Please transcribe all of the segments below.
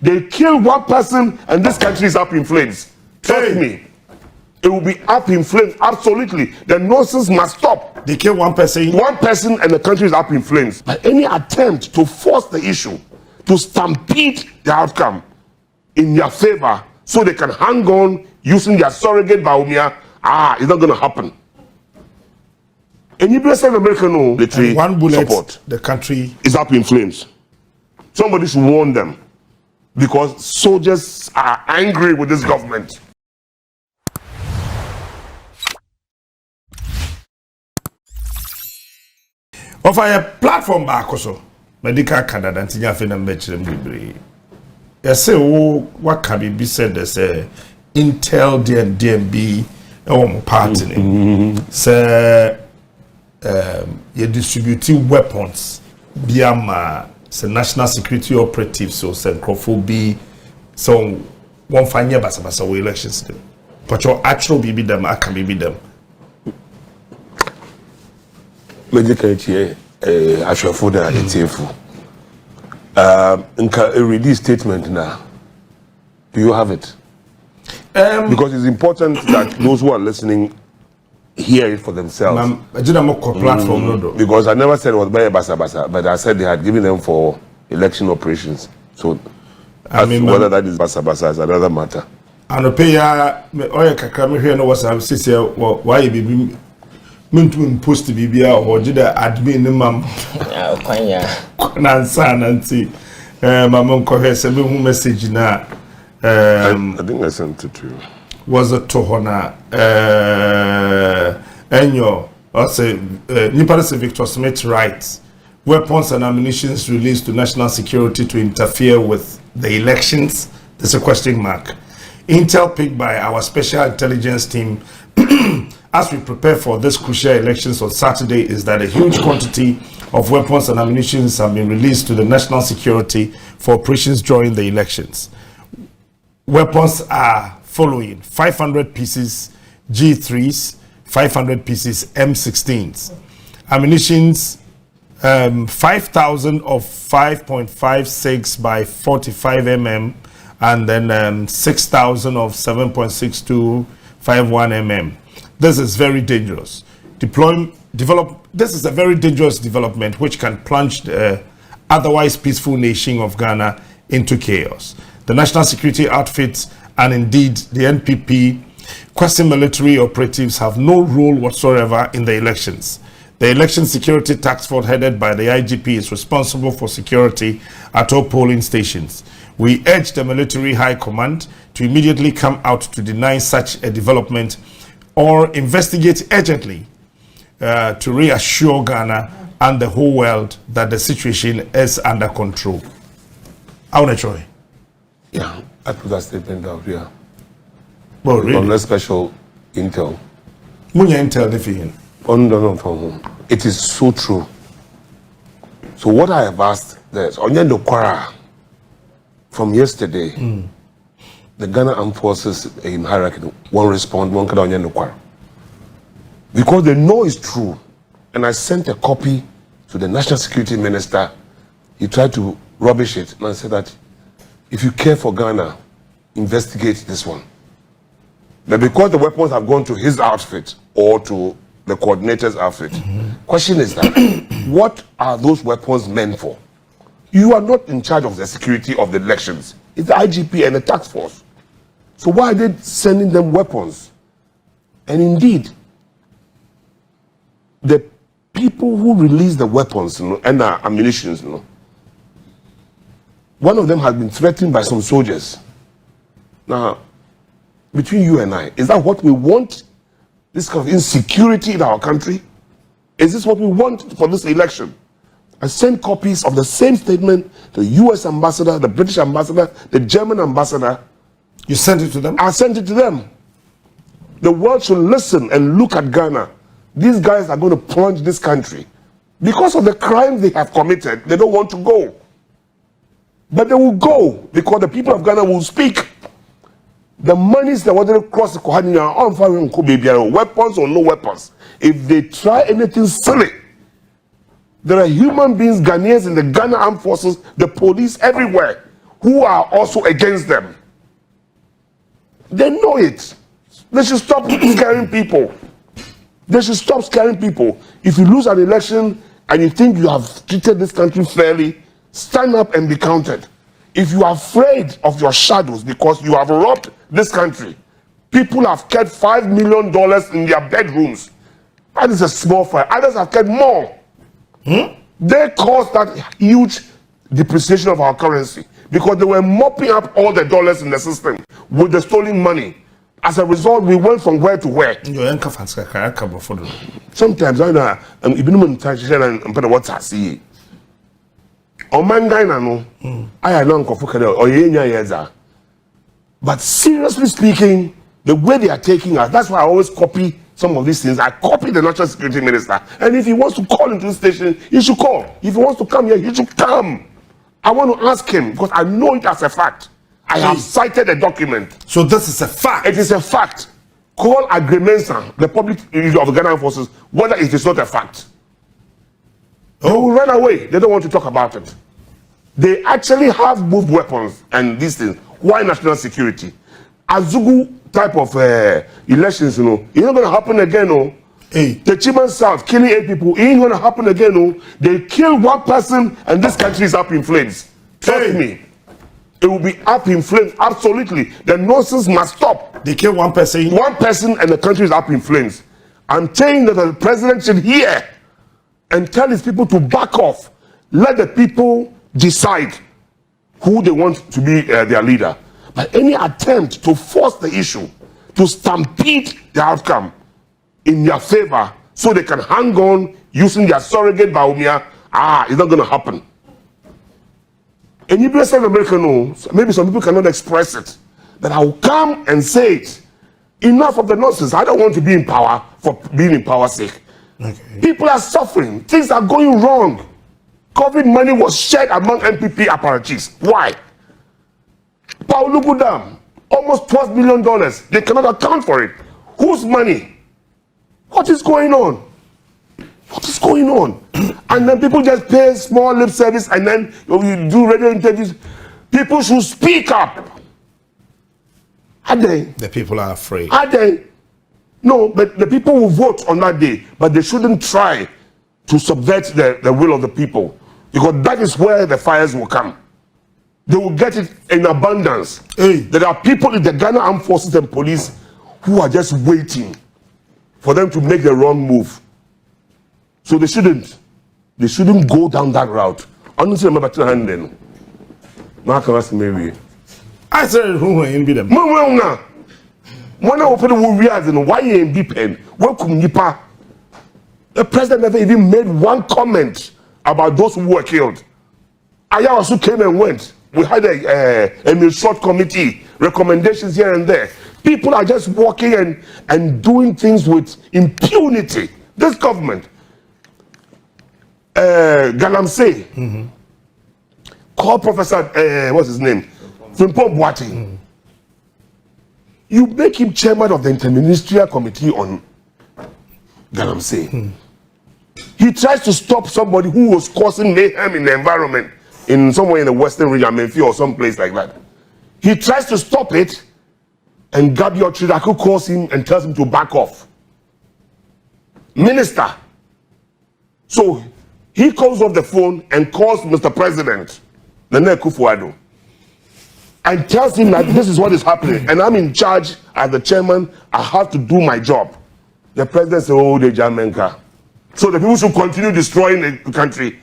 They kill one person and this country is up in flames. Trust me. It will be up in flames, absolutely. The nonsense must stop. They kill one person. One person and the country is up in flames. But any attempt to force the issue, to stampede the outcome in their favor so they can hang on using their surrogate Baumia, it's not going to happen. And you bless American military one bullet, support. The country is up in flames. Somebody should warn them because soldiers are angry with this government. Of a platform back also, medical Canada and Tinya Fena Metri. Yes, what can be said as a Intel DMB party. Say, you distributing weapons beyond the national security operatives, so Senkophobia, so one fine year basa elections. But your actual BB them, I can BB them. Medical Ashwafoda Etiefu. A release statement now. Do you have it? Because it's important that those who are listening hear it for themselves. Because I never said it was by Basa, but I said they had given them for election operations. So whether that is Basa is another matter. And pay kakami here no was why you be meant post Bibia or did admin mam Nancy Mamon Cohes a message na I think I sent it to you. Was a Tohona Añger also Nipalese Victor Smith writes weapons and ammunition released to national security to interfere with the elections. There's a question mark. Intel picked by our special intelligence team as we prepare for this crucial elections on Saturday is that a huge quantity of weapons and ammunition have been released to the national security for operations during the elections. Weapons are following: 500 pieces G3s, 500 pieces M16s. Ammunitions, 5,000 of 5.56 by 45 mm, and then 6,000 of 7.6251 mm. This is very dangerous. This is a very dangerous development which can plunge the otherwise peaceful nation of Ghana into chaos. The national security outfits and indeed the NPP question military operatives have no role whatsoever in the elections. The election security task force headed by the IGP is responsible for security at all polling stations. We urge the military high command to immediately come out to deny such a development or investigate urgently to reassure Ghana and the whole world that the situation is under control. Troy. Yeah, I put that statement out here. Well, really? Unless special intel. Munya intel defeating. No. It is so true. So what I have asked is, Onyendo Kwara, from yesterday, the Ghana Armed Forces in hierarchy won't respond, one can Onyendo Kwara. Because they know it's true. And I sent a copy to the National Security Minister. He tried to rubbish it, and I said that if you care for Ghana, investigate this one. But because the weapons have gone to his outfit or to the coordinator's outfit, question is that, what are those weapons meant for? You are not in charge of the security of the elections. It's the IGP and the task force. So why are they sending them weapons? And indeed, the people who release the weapons and the ammunition, one of them has been threatened by some soldiers. Now, between you and I, is that what we want? This kind of insecurity in our country? Is this what we want for this election? I sent copies of the same statement to the US ambassador, the British ambassador, the German ambassador. You sent it to them? I sent it to them. The world should listen and look at Ghana. These guys are going to plunge this country. Because of the crime they have committed, they don't want to go. But they will go because the people of Ghana will speak. The monies that want to cross the Kohania on foreign weapons or no weapons. If they try anything silly, there are human beings, Ghanaians in the Ghana Armed Forces, the police everywhere, who are also against them. They know it. They should stop scaring people. They should stop scaring people. If you lose an election and you think you have treated this country fairly, stand up and be counted. If you are afraid of your shadows because you have robbed this country, people have kept $5 million in their bedrooms. That is a small fire. Others have kept more. They caused that huge depreciation of our currency because they were mopping up all the dollars in the system with the stolen money. As a result, we went from where to where. Sometimes I know even what I see. But seriously speaking, the way they are taking us, that's why I always copy some of these things. I copy the National Security Minister. And if he wants to call into the station, he should call. If he wants to come here, he should come. I want to ask him because I know it as a fact. I have cited a document. So this is a fact. It is a fact. Call Agremensa, the public of the Ghana forces, whether it is not a fact. They will run away. They don't want to talk about it. They actually have moved weapons and these things. Why national security? Azugu type of elections, it's not going to happen again. The Chiman South killing 8 people, it ain't going to happen again. They kill one person and this country is up in flames. Trust me. It will be up in flames, absolutely. The nonsense must stop. They kill one person. One person and the country is up in flames. I'm saying that the president should hear and tell his people to back off. Let the people decide who they want to be their leader. But any attempt to force the issue, to stampede the outcome in their favor so they can hang on using their surrogate Baumia, it's not going to happen. And you bless America knows, maybe some people cannot express it, but I will come and say it. Enough of the nonsense. I don't want to be in power for being in power's sake. Okay. People are suffering. Things are going wrong. COVID money was shared among NPP apparatchiks. Why? Paulugu Dam, almost $12 million. They cannot account for it. Whose money? What is going on? What is going on? And then people just pay small lip service and then you do radio interviews. People should speak up. Are they? The people are afraid. Are they? No, but the people will vote on that day. But they shouldn't try to subvert the will of the people. Because that is where the fires will come. They will get it in abundance. There are people in the Ghana Armed Forces and police who are just waiting for them to make the wrong move. So they shouldn't go down that route. Honestly, remember to hand then. Now can ask me. I said who will be them. Mwana open will realize why you ain't be pen. Welcome Nipa. The president never even made one comment about those who were killed. Ayawasu came and went. We had a short committee, recommendations here and there. People are just walking and doing things with impunity. This government, Galamsey, call Professor, what's his name? Frimpong Boateng. You make him chairman of the Interministerial Committee on Galamsey. He tries to stop somebody who was causing mayhem in the environment in somewhere in the western region, Menfi or some place like that. He tries to stop it, and Gabi Ochidaku calls him and tells him to back off. Minister. So he calls off the phone and calls Mr. President, Nana Akufo-Addo, and tells him that this is what is happening, and I'm in charge as the chairman. I have to do my job. The president said, "Oh, the Jamenka." So the people should continue destroying the country.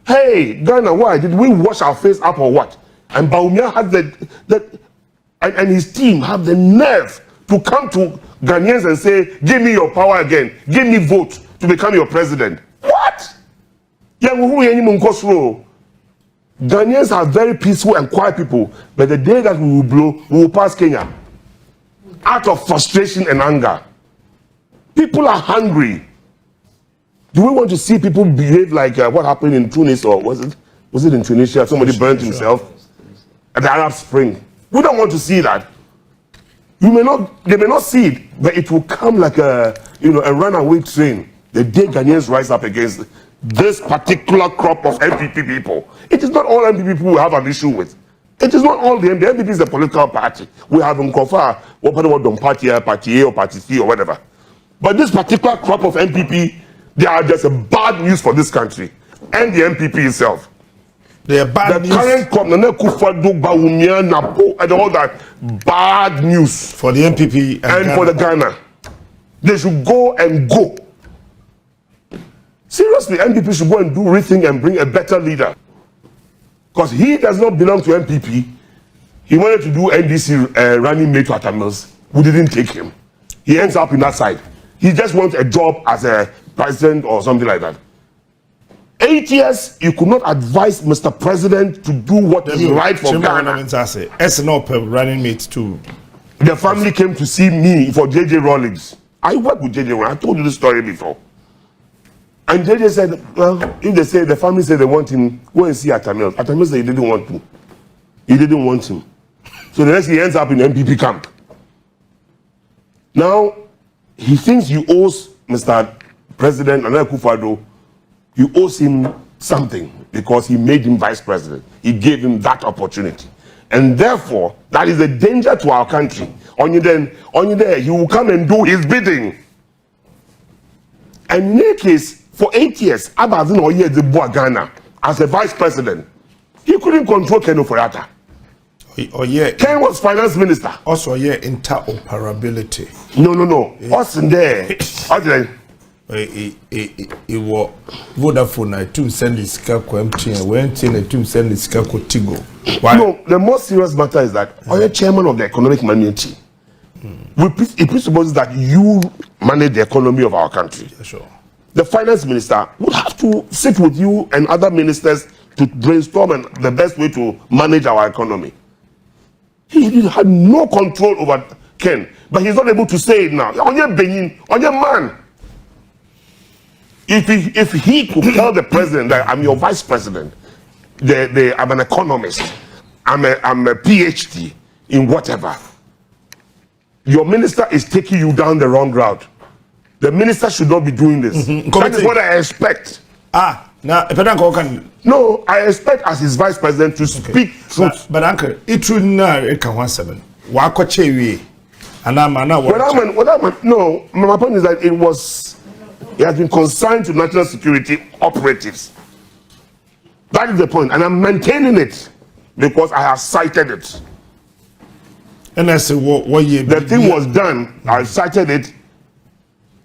Hey, Ghana, why did we wash our face up or what? And Baumia had and his team have the nerve to come to Ghanaians and say, "Give me your power again. Give me vote to become your president." What? Ghanaians are very peaceful and quiet people, but the day that we will blow, we will pass Kenya. Out of frustration and anger. People are hungry. Do we want to see people behave like what happened in Tunis, or was it in Tunisia? Somebody burnt himself at the Arab Spring. We don't want to see that. They may not see it, but it will come like a runaway train the day Ghanaians rise up against this particular crop of NPP people. It is not all NPP people we have an issue with. It is not all the NPP is a political party. We have in Kofa, what party A, party A, or party C, or whatever. But this particular crop of NPP, they are just a bad news for this country and the NPP itself. They are bad news. The current crop, and all that bad news for the NPP and for the Ghana. They should go and go. Seriously, NPP should go and do rethink and bring a better leader. Because he does not belong to NPP. He wanted to do NDC running mate to Atamils. We didn't take him. He ends up in that side. He just wants a job as a president or something like that. 8 years, you could not advise Mr. President to do what is right for Ghana. Running mate too. The family came to see me for JJ Rawlings. I work with JJ Rawlings. I told you this story before. And JJ said, well, if they say the family said they want him, go and see Atamils. Atamils said he didn't want to. He didn't want him. So the next he ends up in the NPP camp. Now, he thinks he owes Mr. President Nana Akufo-Addo, he owes him something because he made him vice president. He gave him that opportunity. And therefore, that is a danger to our country. Only there, he will come and do his bidding. And in any case, for 8 years, Abazin Oye de Ghana as a vice president, he couldn't control Ken Oforiatta. Ken was finance minister. Also, interoperability. No. Us in there. It was Vodafone. I too send this KMTV and went in. I too send this Tigo. No, the most serious matter is that you're chairman of the economic management. It presupposes that you manage the economy of our country. Yeah, sure. The finance minister would have to sit with you and other ministers to brainstorm and the best way to manage our economy. He had no control over Ken, but he's not able to say it now. On your Benin, on your man. If he could tell the president that I'm your vice president, I'm an economist, I'm a PhD in whatever, your minister is taking you down the wrong route. The minister should not be doing this. That is what I expect. No, I expect as his vice president to speak truth. But uncle, it should not come 17. No, my point is that it has been consigned to national security operatives. That is the point, and I'm maintaining it because I have cited it. And I say, the thing was done. I cited it.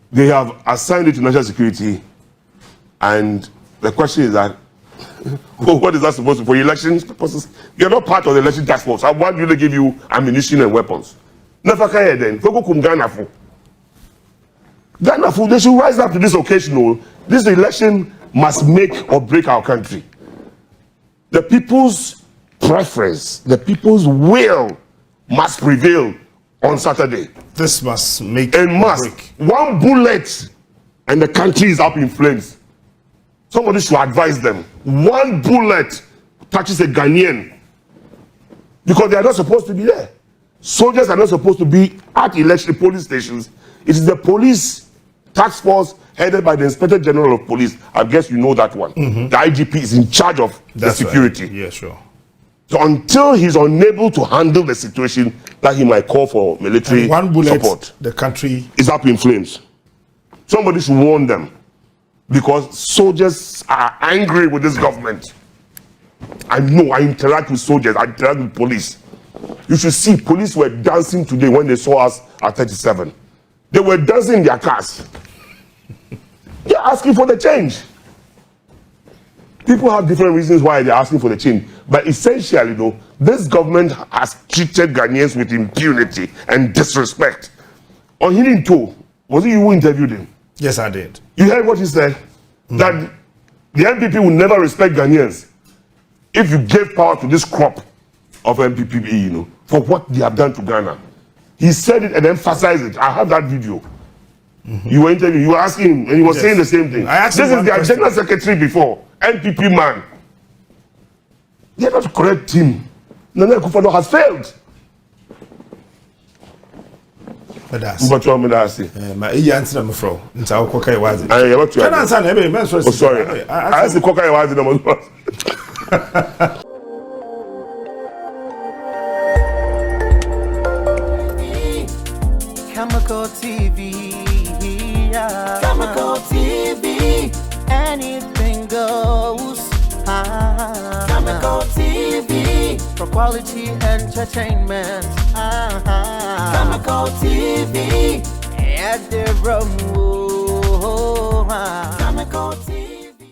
They have assigned it to national security, and the question is that, what is that supposed to be for elections purposes? You're not part of the election task force. I want you to give you ammunition and weapons. Never care then. Ghana, they should rise up to this occasion. This election must make or break our country. The people's preference, the people's will must prevail on Saturday. This must make or break. One bullet and the country is up in flames. Somebody should advise them. One bullet touches a Ghanaian because they are not supposed to be there. Soldiers are not supposed to be at election polling stations. It is the police task force headed by the Inspector General of Police. I guess you know that one. The IGP is in charge of the security. Right. Yeah, sure. So until he's unable to handle the situation, that he might call for military and one bullet, support. The country is up in flames. Somebody should warn them because soldiers are angry with this government. I know, I interact with soldiers, I interact with police. You should see police were dancing today when they saw us at 37. They were dancing in their cars. They're asking for the change. People have different reasons why they're asking for the change. But essentially, though, this government has treated Ghanaians with impunity and disrespect. On hearing too, was it you who interviewed him? Yes, I did. You heard what he said? That the NPP will never respect Ghanaians if you gave power to this crop of NPP, for what they have done to Ghana. He said it and emphasized it. I have that video. You were interviewing, you were asking him, and he was saying the same thing. This is their general secretary before, NPP man. They are not correct him. Nana Akufo-Addo has failed. But you want me to say? My answer, my friend. It's our coca was it. Can I answer? Oh, sorry. I asked the coca was it. Khemical TV. Yeah. Khemical TV. Anything goes. Khemical TV. For quality entertainment. Khemical TV. At the room. Khemical TV.